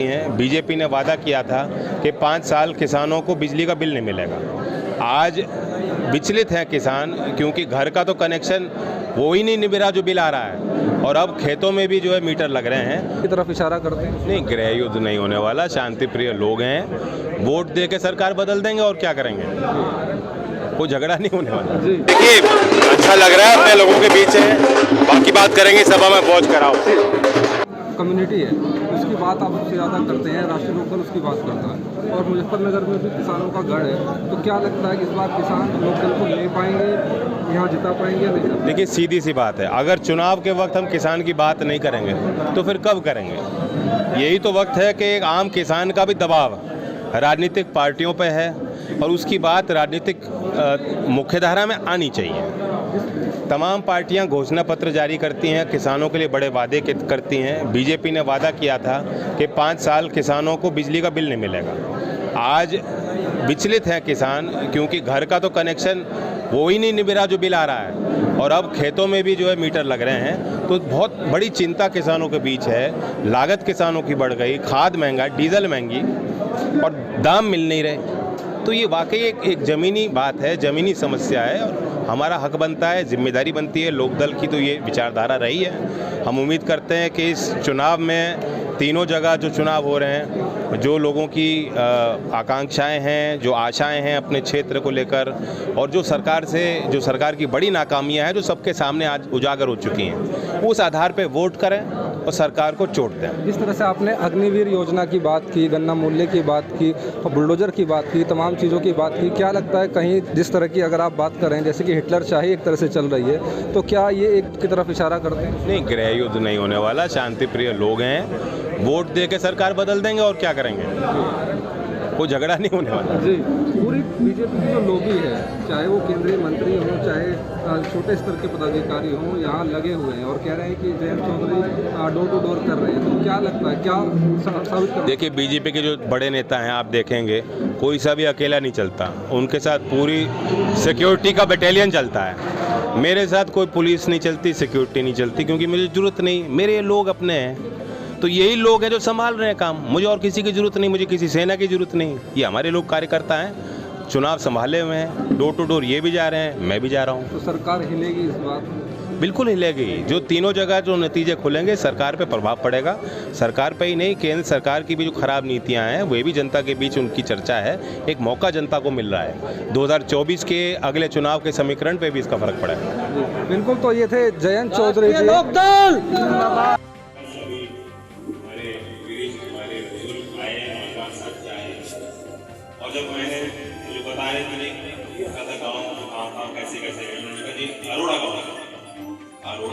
BJP ने वादा किया था कि 5 साल किसानों को बिजली का बिल नहीं मिलेगा। आज विचलित हैं किसान, क्योंकि घर का तो कनेक्शन वो ही नहीं निभरा जो बिल आ रहा है, और अब खेतों में भी जो है मीटर लग रहे हैं। की तरफ इशारा करते हैं। नहीं, गृह युद्ध नहीं होने वाला। शांति प्रिय लोग हैं, वोट दे के सरकार बदल देंगे और क्या करेंगे, कोई झगड़ा नहीं होने वाला। देखिए, अच्छा लग रहा है, अपने लोगों के बीच है, बाकी बात करेंगे सभा में पहुँच कर आओ। कम्युनिटी है, उसकी बात आप सबसे ज़्यादा करते हैं, राष्ट्रीय लोकदल उसकी बात करता है, और मुजफ्फरनगर में भी किसानों का गढ़ है। तो क्या लगता है कि इस बार किसान लोकदल को ले पाएंगे, यहाँ जिता पाएंगे या नहीं? देखिए, सीधी सी बात है, अगर चुनाव के वक्त हम किसान की बात नहीं करेंगे तो फिर कब करेंगे? यही तो वक्त है कि एक आम किसान का भी दबाव राजनीतिक पार्टियों पे है, और उसकी बात राजनीतिक मुख्यधारा में आनी चाहिए। तमाम पार्टियां घोषणा पत्र जारी करती हैं, किसानों के लिए बड़े वादे करती हैं। बीजेपी ने वादा किया था कि 5 साल किसानों को बिजली का बिल नहीं मिलेगा। आज विचलित हैं किसान, क्योंकि घर का तो कनेक्शन वो ही नहीं निभरा जो बिल आ रहा है, और अब खेतों में भी जो है मीटर लग रहे हैं। तो बहुत बड़ी चिंता किसानों के बीच है। लागत किसानों की बढ़ गई, खाद महंगा, डीजल महंगी, और दाम मिल नहीं रहे। तो ये वाकई एक ज़मीनी बात है, ज़मीनी समस्या है, और हमारा हक बनता है, जिम्मेदारी बनती है लोकदल की। तो ये विचारधारा रही है। हम उम्मीद करते हैं कि इस चुनाव में तीनों जगह जो चुनाव हो रहे हैं, जो लोगों की आकांक्षाएं हैं, जो आशाएं हैं अपने क्षेत्र को लेकर, और जो सरकार की बड़ी नाकामियां हैं जो सबके सामने आज उजागर हो चुकी हैं, उस आधार पर वोट करें और सरकार को चोट दें। जिस तरह से आपने अग्निवीर योजना की बात की, गन्ना मूल्य की बात की, और बुलडोजर की बात की, तमाम चीज़ों की बात की, क्या लगता है कहीं जिस तरह की अगर आप बात करें, जैसे कि हिटलर शाही एक तरह से चल रही है, तो क्या ये एक की तरफ इशारा करते हैं? नहीं, गृह युद्ध नहीं होने वाला। शांति प्रिय लोग हैं, वोट दे के सरकार बदल देंगे और क्या करेंगे, कोई झगड़ा नहीं होने वाला। जी, पूरी बीजेपी की जो लॉबी है, चाहे वो केंद्रीय मंत्री हों, चाहे छोटे स्तर के पदाधिकारी हों, यहाँ लगे हुए हैं और कह रहे हैं कि Jayant Chaudhary door to door कर रहे हैं। तो क्या लगता है, क्या साबित कर? देखिए, बीजेपी के जो बड़े नेता हैं, आप देखेंगे कोई सा भी अकेला नहीं चलता, उनके साथ पूरी सिक्योरिटी का बटालियन चलता है। मेरे साथ कोई पुलिस नहीं चलती, सिक्योरिटी नहीं चलती, क्योंकि मुझे ज़रूरत नहीं, मेरे लोग अपने हैं। तो यही लोग हैं जो संभाल रहे हैं काम, मुझे और किसी की ज़रूरत नहीं, मुझे किसी सेना की ज़रूरत नहीं। ये हमारे लोग कार्यकर्ता हैं, चुनाव संभाले हुए हैं, डोर टू डोर ये भी जा रहे हैं, मैं भी जा रहा हूँ। तो सरकार हिलेगी इस बात? बिल्कुल हिलेगी। जो तीनों जगह जो नतीजे खुलेंगे, सरकार पे प्रभाव पड़ेगा। सरकार पे ही नहीं, केंद्र सरकार की भी जो खराब नीतियां हैं, वे भी जनता के बीच उनकी चर्चा है। एक मौका जनता को मिल रहा है। 2024 के अगले चुनाव के समीकरण पे भी इसका फर्क पड़ेगा। बिल्कुल। तो ये थे जयंत चौधरी जी। और जब मैंने मुझे बताया कि गाँव कहाँ कैसे अरोड़ा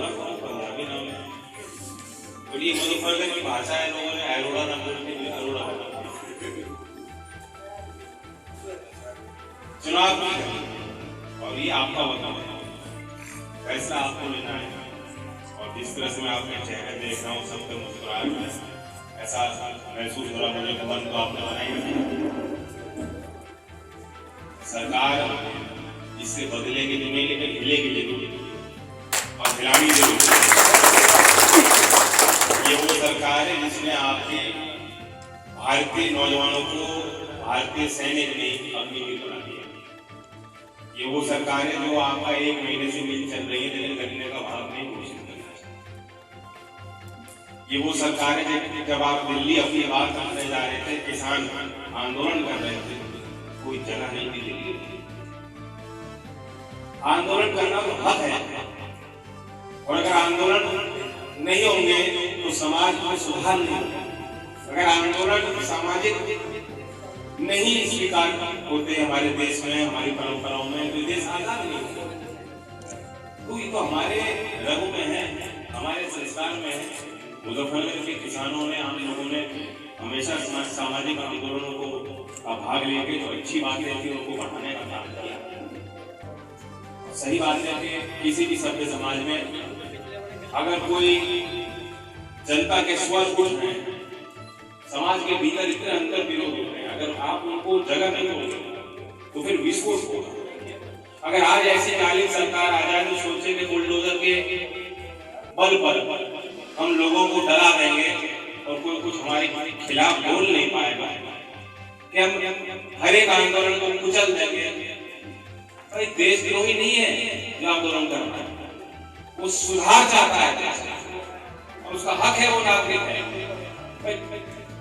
गाँव पंजाबी नाम है, तो ये मुजफ्फरनगर की भाषा है, लोगों ने अरोड़ा नाम बोल के अरोड़ा चुनाव और ये आपका बताओ, फैसला आपको लेना है। और जिस तरह से मैं आपके चेहरे देख रहा हूँ, सब पे मुस्कुराहट, ऐसा महसूस हो रहा मुझे, मन तो आपने बनाई नहीं। सरकार इससे बदलेगी नहीं, लेकिन हिलेगी लेगी, और हिलानी जरूर। ये वो सरकार है जिसने आपके भारतीय नौजवानों को भारतीय सैनिक ने अग्निवीर बना दिया। ये वो सरकार है जो आपका 1 महीने से मिल चल रही है, लेकिन गन्ने का भाव नहीं घोषित करना। ये वो सरकार है जब आप दिल्ली अपनी बात करने जा रहे थे, किसान आंदोलन कर रहे थे, कोई जगह नहीं दी। आंदोलन करना तो हक है, और अगर आंदोलन नहीं होंगे तो समाज में सुधार नहीं होगा। अगर आंदोलन सामाजिक नहीं स्वीकार होते हमारे देश में, हमारी परंपराओं में, तो देश आजाद नहीं होगा। तो ये तो हमारे रग में है, हमारे संस्कार में है। मुजफ्फरनगर के किसानों ने, आम लोगों ने हमेशा सामाजिक आंदोलनों को भाग लेके जो अच्छी बातें थी उनको बढ़ाने का काम किया। सही बात है कि किसी भी सभ्य समाज में अगर कोई जनता के स्वर उठ रहे हैं, समाज के भीतर इतने अंतर विरोध हो रहे हैं, अगर आप उनको जगह नहीं दोगे तो फिर विस्फोट होगा। अगर आज ऐसी कालीन सरकार आ जाए तो सोचे कि बुलडोजर के बल पर हम लोगों को डरा देंगे, और कोई कुछ हमारे खिलाफ बोल नहीं पाएगा कि हम हर एक आंदोलन को कुचल देंगे। भाई देशद्रोही नहीं है जो आंदोलन कर रहा है, वो सुधार चाहता है देश में और उसका हक है, वो नागरिक है।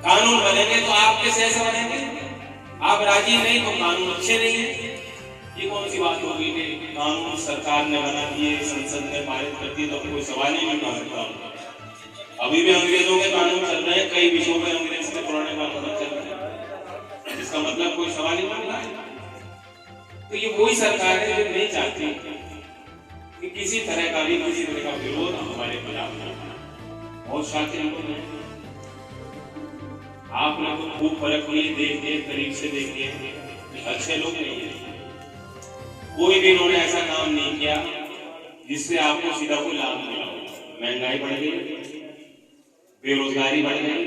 कानून बनेंगे तो आप कैसे ऐसे बनेंगे? आप राजी नहीं तो कानून अच्छे नहीं है। ये कौन सी बात होगी कि कानून सरकार ने बना दिए, संसद ने पारित कर दिए तो कोई सवाल ही नहीं उठा सकता। अभी भी अंग्रेजों के कानून चल रहे हैं, कई विषयों में अंग्रेज के पुराने कानून चल रहे हैं, इसका मतलब कोई सवाल ही नहीं है। तो ये वही सरकार है जो नहीं चाहती कि किसी तरह का भी किसी तरह का विरोध हमारे खिलाफ हो। बहुत शातिर लोग हैं, आप लोग को खूब फर्क नहीं देखिए, करीब से देखिए, अच्छे लोग नहीं है। कोई भी इन्होंने ऐसा काम नहीं किया जिससे आपको सीधा कोई लाभ मिला हो। महंगाई बढ़ गई, बेरोजगारी बढ़ गई,